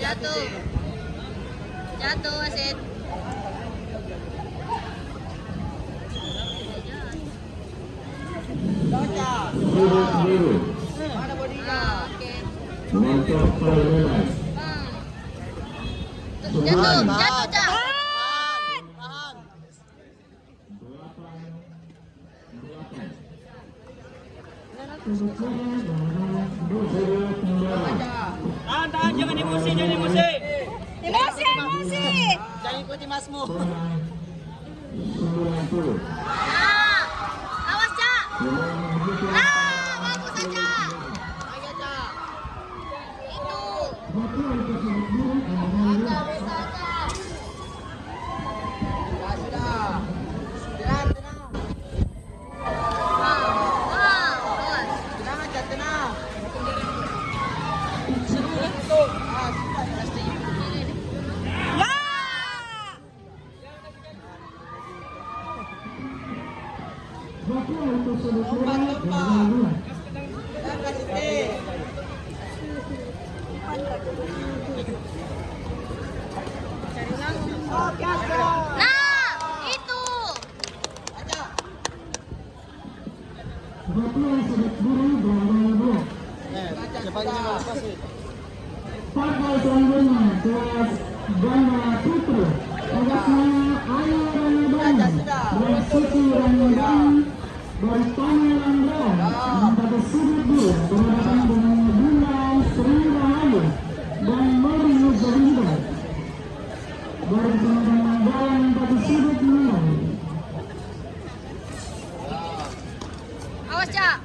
Jatuh. Jatuh wasit. Mana bodinya? Oke. Untuk Jatuh, jatuh, Cak. Tahan, jangan emosi, jangan emosi. Emosi, emosi. Jangan ikuti masmu. Ah, awas, Cak. Ah, bagus saja. Ayo, Cak. Itu. Ya sudah. Tenang, tenang. Awas. Tenang aja, tenang. Ya. Lompat, lompat. Jangan kasih teh. Oh, biasa. Nah, itu. Aja. Cepatnya pasti. Partai selanjutnya kelas ganda putra atas nama Ayu Ramadan dan Suci Ramadan dari Tanah Landra minta tersebut dulu berhadapan dengan Bunda Sri Rahayu dan Mori Nurzalinda dari Kecamatan Manggala minta tersebut mulai. Awas, Cak.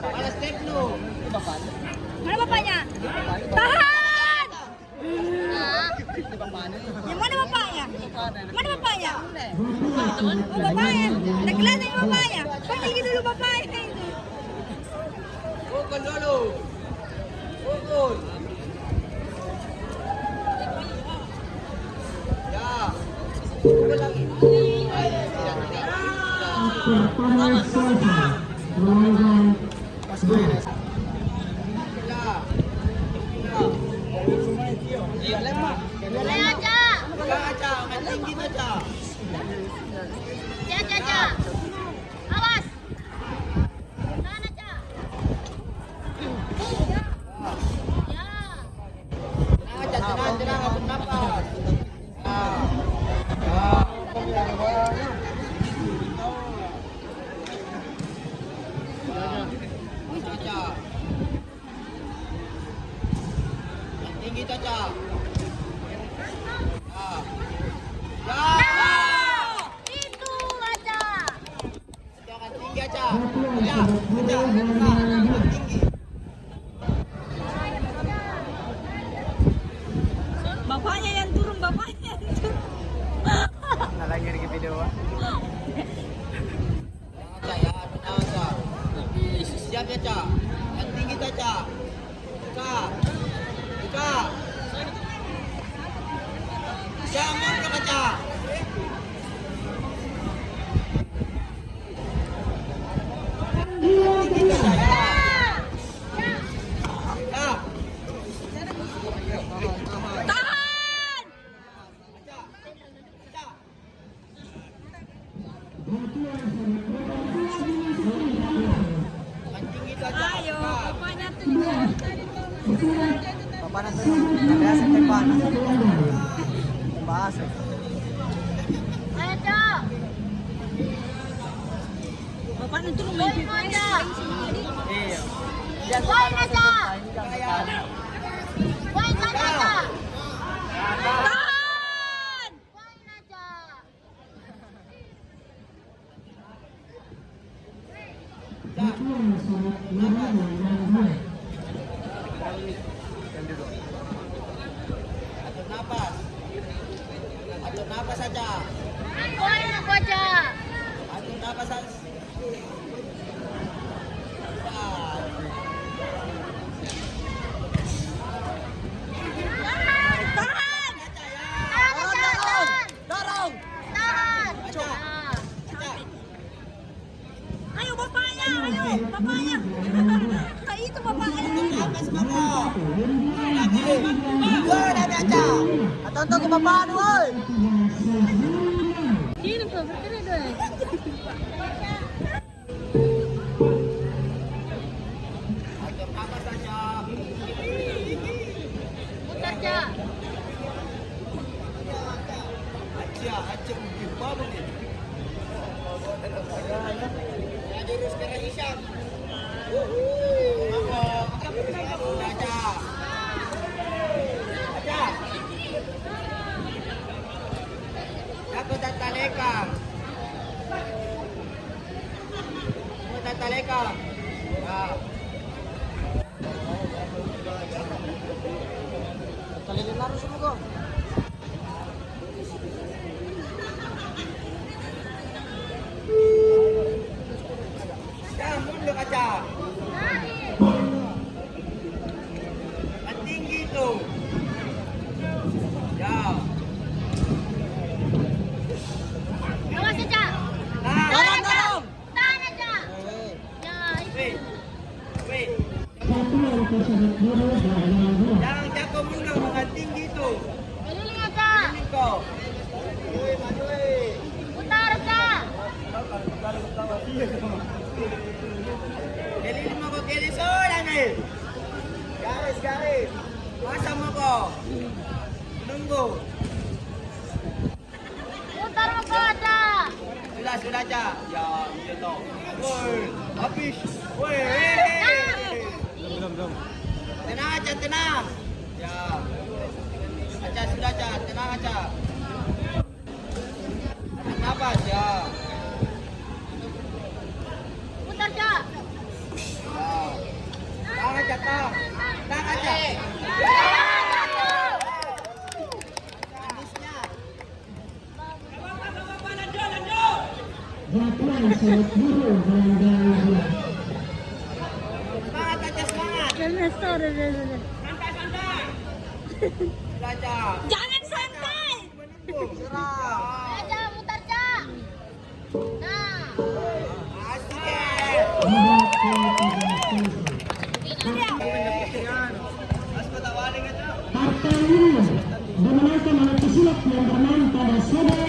Balas step lu. Mana bapaknya? Tahan. Nah, yang mana bapaknya? Mana bapaknya? Oh, bapaknya. Nak kelihatan bapaknya. Panggil gitu dulu bapaknya itu. Pukul dulu. Pukul. Ya. Pukul lagi. Pertama saja melawan Iya, lempar. Boleh aja. Pegang aja, main tinggi aja. Cak. Awas. Tahan aja. Ya. Tenang aja, tenang, atur nafas. Tinggi Caca. Nah, itu aja. Jangan tinggi aja. Ya, tinggi. Bapaknya yang turun, bapaknya yang turun. Lagi di video. Caca ya, tenang aja. Siap ya, Caca. Yang tinggi Caca. Buka. Jangan Caca. Tinggi Caca ya. Ya. Tahan. Ayo, bapaknya turun. Bapak nanti biasa tempat. Bahas. Ayo, Cak. Bapaknya turun main Poin aja. Iya. Poin aja. Poin aja, Cak. Tahan. Poin aja. Atur nafas. Atur nafas saja. Poin aku aja. Atur nafas saja. Ya. Woi, dami aja. Tonton ke bapak woi. Ini kok berkira deh. Atur nama saja. Putar, Cak. Aja gimana nih? Ya jurus ke Hisham. Aja. Aku tatalekang. Ya. Talilin laro semua kok. Ya, mundur kaca. Yang tinggi tu. Ya. Awas ya, Cak. Nah. Dorong. Tahan aja. Ya, itu. Wait. Satu yang tersebut biru dan dua. Jangan jago mundur dengan tinggi tu. Keliling aja. Ini kau. Maju. Putar, Cak. Keliling mo ko keliling solan eh. Garis. Masa mo ko. Tunggu. Putar mo ko, Cak. Sudah aja. Ya, iya toh. Woi, habis. Woi. Tenang aja, tenang. Ya. Aja sudah aja, tenang aja. Nafas ya. Putar, Cak. Ya. Tahan aja, tahan. Tahan aja. Manisnya. Jatuh surat biru dan dua. Semangat aja, semangat. Jangan store deh. Santai. Sudah aja. Jangan santai. Menunggu. Serang. Aja, putar, Cak. Nah. Asik. Partai ini dimenangkan oleh pesilat yang bermain pada sore